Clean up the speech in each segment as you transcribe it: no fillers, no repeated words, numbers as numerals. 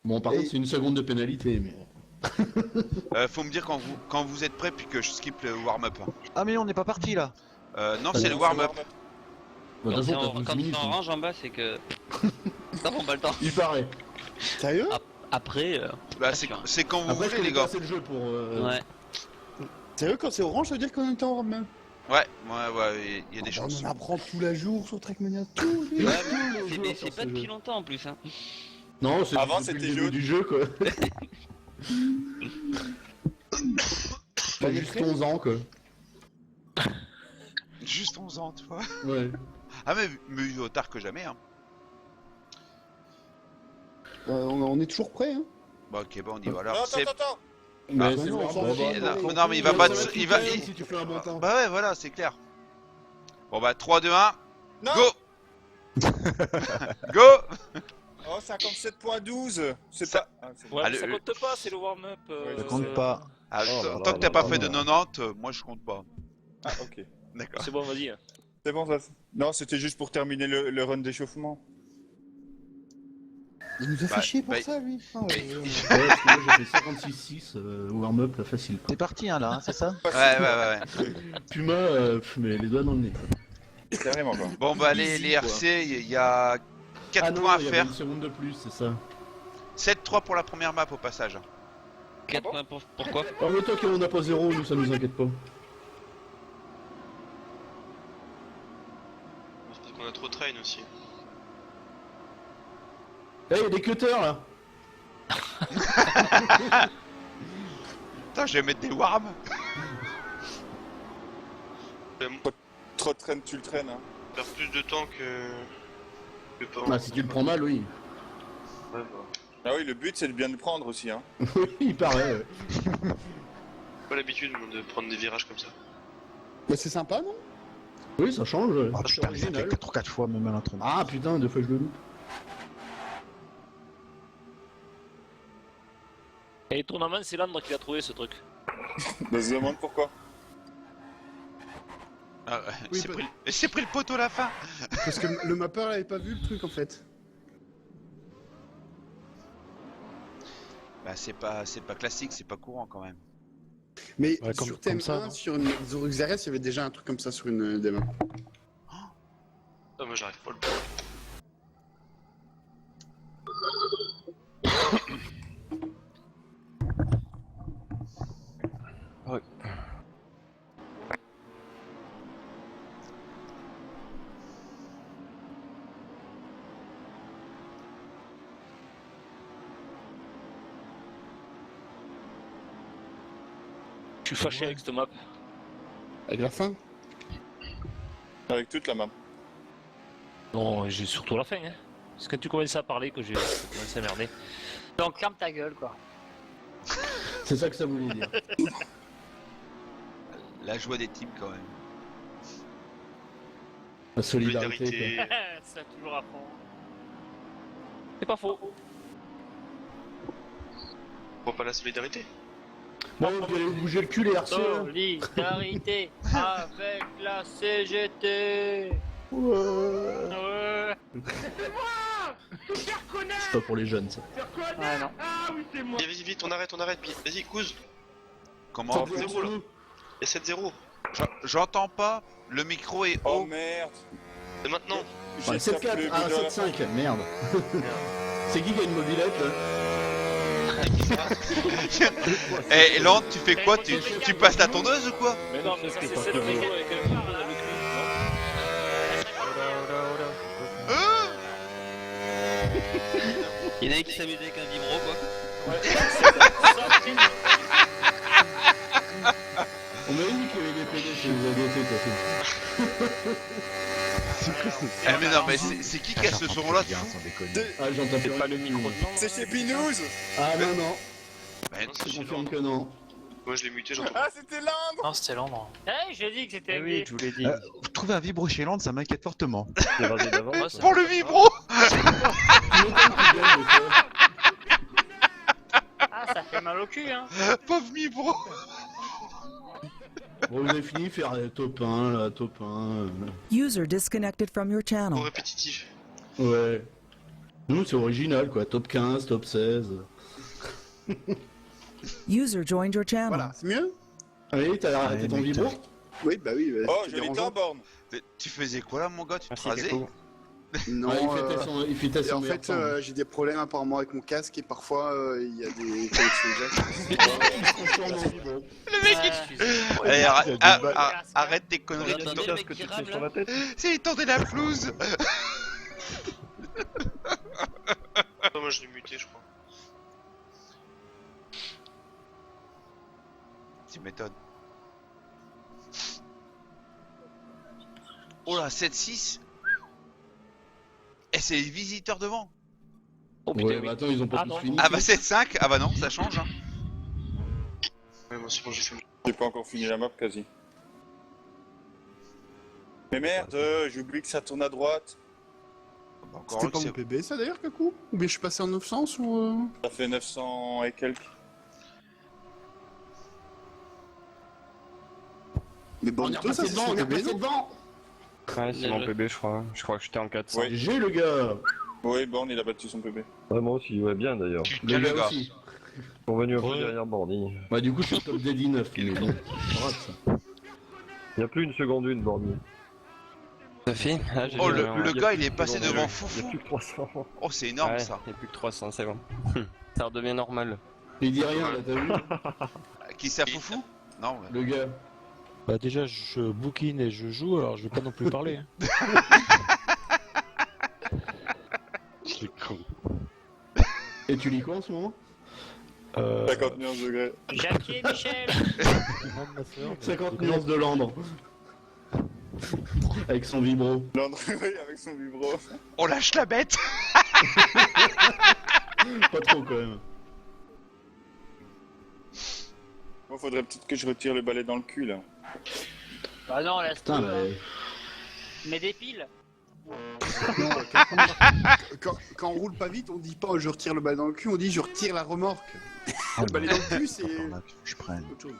Bon, par contre, c'est une seconde de pénalité, mais... Faut me dire quand vous êtes prêts, puis que je skip le warm-up. Ah mais on n'est pas parti là. Non, c'est le warm-up. Bah, Quand de toute c'est façon, t'as en, 12 quand c'est minutes, en hein. range en bas, c'est que. Ça prend pas le temps. Il paraît. Sérieux? Après. Bah, pas c'est sûr. quand vous Après, je voulez, connais les pas gars. assez le jeu pour... Ouais. Sérieux, quand c'est orange, ça veut dire qu'on est en même. Ouais, il y a des chances. On en apprend tous les jours sur Trackmania, tous les Ouais, jours. mais jours c'est sur pas ce depuis jeu. longtemps en plus. Hein. Non, c'est Avant, depuis le c'était début jaune. du jeu, quoi. T'as juste 11 ans, quoi. Juste 11 ans, tu vois. Ouais. Ah, mais mieux tard que jamais, hein. On est toujours prêt, hein. Bah, ok, bon, on y va Non, alors. attends, C'est. attends. Mais non, c'est on le s'en warm-up. fout. Non, mais il va pas. Ça va être Il va. nickel si tu fais un bon temps. Bah, ouais, voilà, c'est clair. Bon, bah, 3, 2, 1. Non. Go. Go. Oh, 57.12. C'est pas. Ah, c'est bon. Ouais, Ah, mais ça le- compte pas, c'est le warm-up. Ouais, Ça je compte sais. pas. Ah, Oh là tant là que t'as là pas là fait de là. 90, moi je compte pas. Ah, ok. D'accord. C'est bon, vas-y. C'est bon, ça. Non, c'était juste pour terminer le run d'échauffement. Il nous a Bah, fait chier pour bah, ça, lui. Ah, Ouais, parce que moi j'ai fait 56-6 warm-up facile, quoi. C'est parti hein, là, hein, c'est ça? Ouais. Puma, mais les doigts dans le nez, quoi. C'est vraiment quoi. Bon, bah, les Easy, quoi. RC, il y a 4 Ah non, points à il y avait faire. une seconde de plus, c'est ça. 7-3 pour la première map au passage. 4 points pourquoi? Oh, mais toi, on n'a pas 0, nous, ça nous inquiète pas. C'est parce qu'on a trop train aussi. Eh, y'a des cutters, là. Putain, je vais mettre des warms. Trop de traîne, tu le traînes. Hein. Faire plus de temps que pas. Ah, si tu le prends mal, oui. Ouais, bah. Ah oui, le but c'est de bien le prendre aussi. Hein. Oui, il paraît, ouais. Pas l'habitude moi, de prendre des virages comme ça. Mais c'est sympa, non? Oui, ça change. Oh C'est putain, mais ça fait original. 4 ou 4 fois même à l'intro. Ah, putain, 2 fois je le loupe. Et les tournaments, c'est Landre qui a trouvé ce truc. On se demande pourquoi. Ah, Oui, c'est pris le poteau à la fin. Parce que le mapper avait pas vu le truc, en fait. Bah, c'est pas classique, c'est pas courant quand même. Mais Ouais, comme- sur comme ça, TM1, non sur une Zoro XRS, il y avait déjà un truc comme ça sur une des maps. Ah, moi j'arrive pas à le Je suis fâché avec cette map. Avec la fin. Avec toute la map. Non, j'ai surtout la fin. Hein. C'est quand tu commences à parler que j'ai commencé à merder. Donc ferme ta gueule quoi. C'est ça que ça voulait dire. La joie des teams quand même. La solidarité, Solidarité. C'est toujours à fond. C'est pas faux. Pourquoi pas la solidarité? quoi. Bon, vous allez vous bouger le cul, les RC, là. Solidarité avec la CGT. Ouais. C'est pas pour les jeunes, ça. Ouais non. Viens, vas-y, vite, on arrête, vas-y, cause. Comment? 7-0 là. Il y a 7-0. J'entends pas. Le micro est Oh haut. merde. C'est maintenant. Ouais, J'ai tapé 7-4, le ah, bout de la- 7-5, merde. C'est qui a une mobilette, là? Eh, Land, tu fais quoi? Tu passes la tondeuse ou quoi? Mais non, mais ça c'est 7 avec un phare dans le cul. Il y en a qui s'amusent avec un vibro quoi. On m'avait dit qu'il y avait des PD chez les ADT, Eh, mais non, mais c'est qui a ce son-là? Bien, sans déconner. Ah, j'entends plus Pas rien. le micro de C'est chez Binous. Ah, non, non. Bah, Non, c'est Je chez confirme Land. que non. Moi je l'ai muté, j'entends. Ah, c'était l'Inde. Non c'était Londres. Eh j'ai dit que c'était Oui, lui. je vous l'ai dit. Trouver un vibro chez Land, ça m'inquiète fortement. Pour le vibro! Tu m'étonnes qu'ils viennent, des fois. Ah ça fait mal au cul hein. Pauvre vibro! Bon, vous avez fini de faire top 1, là, top 1. User disconnected from your Trop channel. répétitif. Ouais. Nous, c'est original, quoi. Top 15, top 16. User joined your channel. Voilà, c'est mieux? Allez, t'as arrêté ton vibro? Oui, bah oui. Oh, c'est joli dérangeant. temps, Borne. Tu faisais quoi là, mon gars? Tu te Merci, rasais? Kakou. Non, Il fait et en fait, j'ai des problèmes apparemment avec mon casque et parfois il y a des connexions jack. Le mec, Allez, arrête tes conneries. Vous entendez le mec qui rame, là C'est il tentait la flouze. Non, moi je l'ai muté, je crois. Tu m'étonnes. Oh là, 7-6. Et c'est les visiteurs devant. Oh putain, Ouais, oui. bah attends, ils ont pas Ah, tous non. fini. Ah bah 7-5. Ah bah non, ça change. Hein. Ouais, moi c'est bon, j'ai fait. J'ai pas encore fini la map quasi. Mais merde, j'ai oublié que ça tourne à droite. Bah, encore C'était un pas que mon PB ça d'ailleurs, Kakou? Ou bien je suis passé en 900 ou... Ça fait 900 et quelques. Mais bon, toi ça c'est son PB, non? devant. Ouais, c'est mon PB, je crois. Je crois que j'étais en 400. Ouais. J'ai le gars. Oui, Borne, il a battu son PB. Ouais, moi aussi, ouais, bien d'ailleurs. Putain, Le le gars gars. aussi. Convenu un peu Ouais. derrière Borny. Bah du coup, je suis top des 19, mais bon. c'est pas grave, ça. Il n'y a plus une seconde une, Borny. Sophie ah, j'ai Oh, vu, le hein. gars, il est passé seconde devant une. Il n'y a Foufou. plus que 300. Oh, c'est énorme Ouais, ça. il n'y a plus que 300, c'est bon. Ça redevient normal. Il dit rien, là, t'as vu? Qui c'est à Foufou? Non, mais... Le gars. Bah déjà, je bouquine et je joue, alors je vais pas non plus parler. C'est con. Et tu lis quoi en ce moment? 51 degrés. Jackie et Michel. 50 nuances de Landre. Avec son vibro. Landry, oui, avec son vibro. On lâche la bête. Pas trop quand même. Moi, faudrait peut-être que je retire le balai dans le cul là. Bah non, laisse Putain, tomber. mais... Mais des piles. Non, quand on roule pas vite, on dit pas je retire le balai dans le cul, on dit je retire la remorque. Le balai dans le cul, c'est Je prenne. autre chose.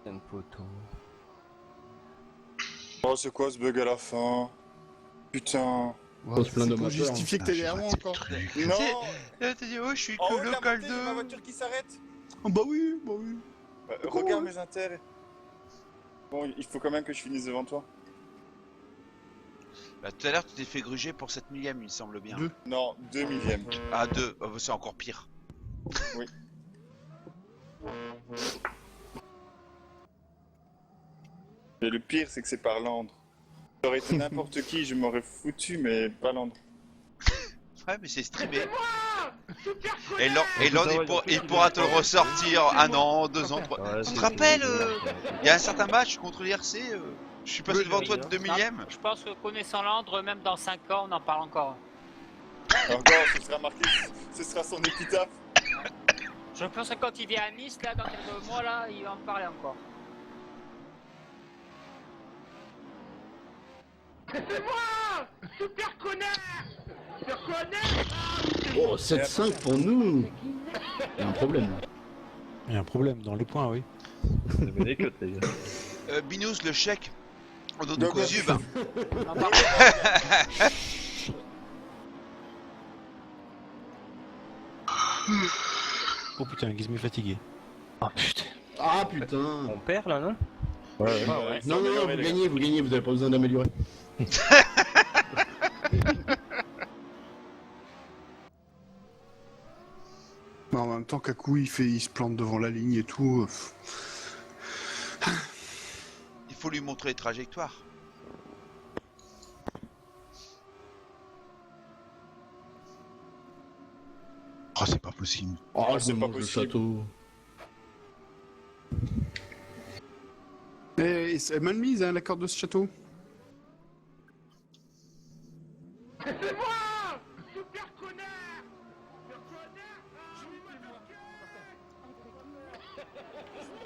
Un poteau. Oh, c'est quoi ce bug à la fin? Putain. On se plaint de C'est pour ma peur. justifier que t'es derrière moi encore. Non. T'as dit, oh, je suis En haut que de la local montée, j'ai ma 2. voiture qui s'arrête. Oh, bah oui, bah oui. Regarde mes intérêts. Bon, il faut quand même que je finisse devant toi. Bah, tout à l'heure, tu t'es fait gruger pour 7 millième, il me semble bien. Deux. Non, 2 millièmes. Ah, 2. Oh, c'est encore pire. Et le pire, c'est que c'est par Landre. Ça aurait été n'importe qui, je m'aurais foutu, mais pas Landre. Ouais, mais c'est streamé. Et Land, il pourra te le ressortir 1 an, 2 ans, 3 Ouais, Tu c'est- te rappelles, c'est- il y a un certain match contre l'IRC, je suis passé devant toi de 2 millième. Je pense que connaissant Landre, même dans 5 ans, on en parle encore. Encore, ce sera marqué, ce sera son épitaphe. Je pense que quand il vient à Nice, là, dans quelques mois, là, il va en parler encore. Oh, 7-5 pour nous. Il y a un problème. Il y a un problème dans les points, oui. C'est bien les cuts, les gars. Binous, le chèque. On donne Donc, coup zub. On en parle. Oh putain, Gizmo est fatigué. Oh putain. Ah putain. On perd là, non Ouais, ouais. Ah ouais, Non, non, non, vous gagnez, vous avez pas besoin d'améliorer. Mais en même temps, Kakou, il se plante devant la ligne et tout. Il faut lui montrer les trajectoires. Oh, c'est pas possible. Oh, Ah, je c'est me pas mange le possible. château. Et c'est mal mise, hein, la corde de ce château.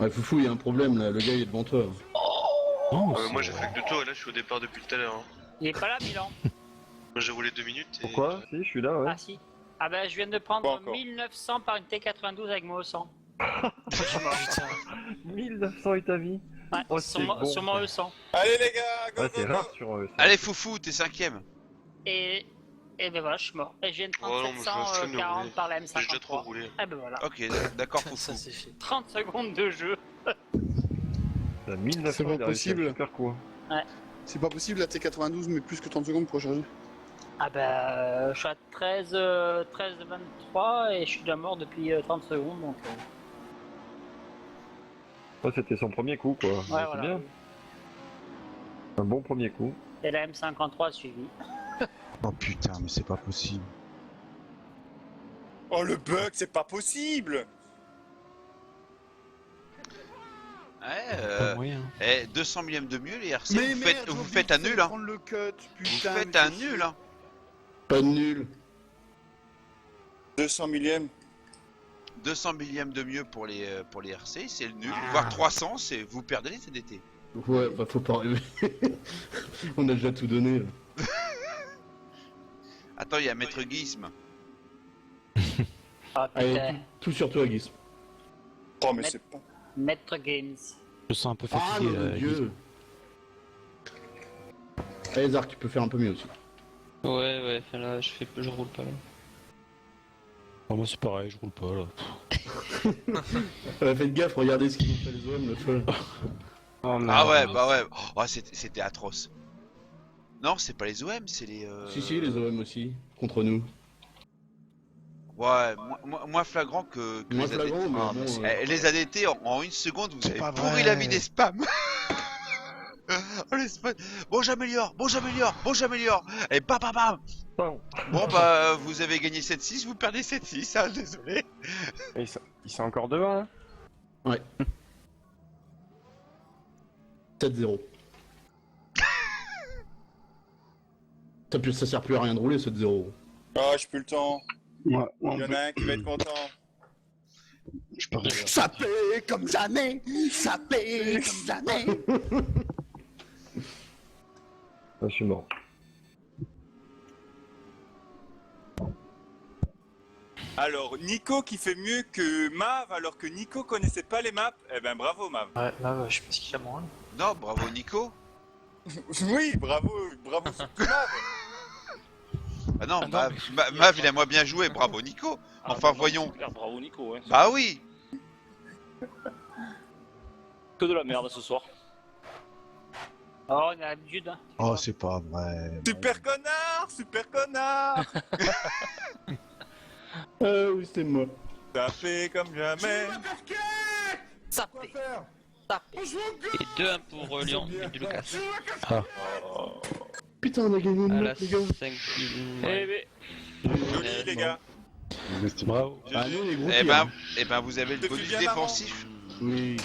Ouais, Foufou, il y a un problème là, le gars il est devant toi. Non, Moi j'ai fait que 2 tours et là je suis au départ depuis tout à l'heure. Hein. Il est pas là, Milan. Moi j'ai roulé 2 minutes et... Pourquoi? Si, je suis là, ouais. Ah si. Ah bah je viens de Pas prendre encore. 1900 par une T92 avec moi au 100. 1900 et ta vie. Ouais, Oh, sur c'est mon bon, sur mon ça. E100. Allez les gars, go, Ouais, go, c'est go. rare sur eux. ça. Allez, Foufou, t'es 5ème. Et ben voilà, je suis mort. Et je viens de Oh prendre non, mais je me flemme de 740 rouler. par la J'ai déjà trop M53. roulé. Ah ben voilà. Ok, d'accord, Foufou. Ça c'est fait. 30 secondes de jeu. T'as 1900, C'est pas il a réussi à possible. le super coup. C'est pas possible, la T92 met plus que 30 secondes pour recharger. Ah bah je suis à 13-23 et je suis déjà mort depuis 30 secondes donc... Ça, c'était son premier coup, quoi. Ouais, C'est voilà. bien. Un bon premier coup. Et la M53 a suivi. Oh putain, mais c'est pas possible. Oh le bug, c'est pas possible. Ouais, Pas moyen. 200 millièmes de mieux les RC, Mais vous merde, faites, j'ai vous oublié faites de un nul, hein. prendre le cut, Vous putain. faites mais un c'est nul, hein. Pas de nul. 200 millièmes. 200 millièmes de mieux pour les RC, c'est le nul. Ah. Voire 300, c'est vous perdez les TDT. Ouais, bah faut pas rêver. On a déjà tout donné. Là. Attends, il y a Maître Guisme. Ah Allez, putain. tout sur toi, Guis. Oh mais c'est pas... Maître Games. Je sens un peu Ah fatigué mon là. dieu. Allez, Zark, tu peux faire un peu mieux aussi. Ouais, enfin là, je roule pas là. Oh, moi c'est pareil, je roule pas là. Faites gaffe, regardez ce qu'ils ont fait les OM, le feu. Oh, Ah ouais, bah ouais. Oh, c'était atroce. Non, c'est pas les OM, c'est les... Si, les OM aussi, contre nous. Ouais, moins flagrant que Moins les ADT. flagrant, mais Ah, bon... Les ADT, en une seconde, vous avez pas pourri vrai. la vie des spams. Oh, les spams. Bon, j'améliore. Et bam, bam, bam. Bon. Bon, bah, vous avez gagné 7-6, vous perdez 7-6, hein, désolé. Et ils sont encore devant, hein. 7-0. Ça sert plus à rien de rouler, 7-0. Ah, j'ai plus le temps. Ouais, Il y en a un qui va être content. Ça paie comme jamais. Ça paie comme jamais. Ah, je suis mort. Alors, Nico qui fait mieux que Mav alors que Nico connaissait pas les maps. Eh ben bravo Mav. Ouais, là, je sais pas ce qu'il y a moins. Non, bravo Nico. Oui, bravo surtout Mav. Ah non, Ah non, Mav, il a moins bien joué, bravo Nico. Enfin, voyons. Super, bravo Nico, ouais. Bah oui. Que de la merde ce soir. Oh, on a l'habitude. Hein. Oh, c'est pas vrai. Super connard. Ah oui, c'est moi. Ça fait comme jamais. Sapé. Et 2-1 pour Lyon et du Lucas. Putain, on a gagné une À la note, les gars. 5 Eh ben, Joli les gars. Bravo. Ah, nous, les gros Eh ben, vous avez le Depuis bonus bien avant. défensif. Oui.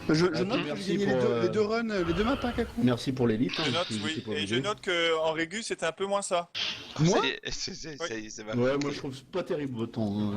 Je Ah, note que merci j'ai gagné pour, les deux runs, les deux maps, hein, Kakou. Merci pour l'élite. Je note, oui. Et je note que en Régus c'était un peu moins ça. Moi Ça va. Ouais, moi je trouve pas terrible votre temps.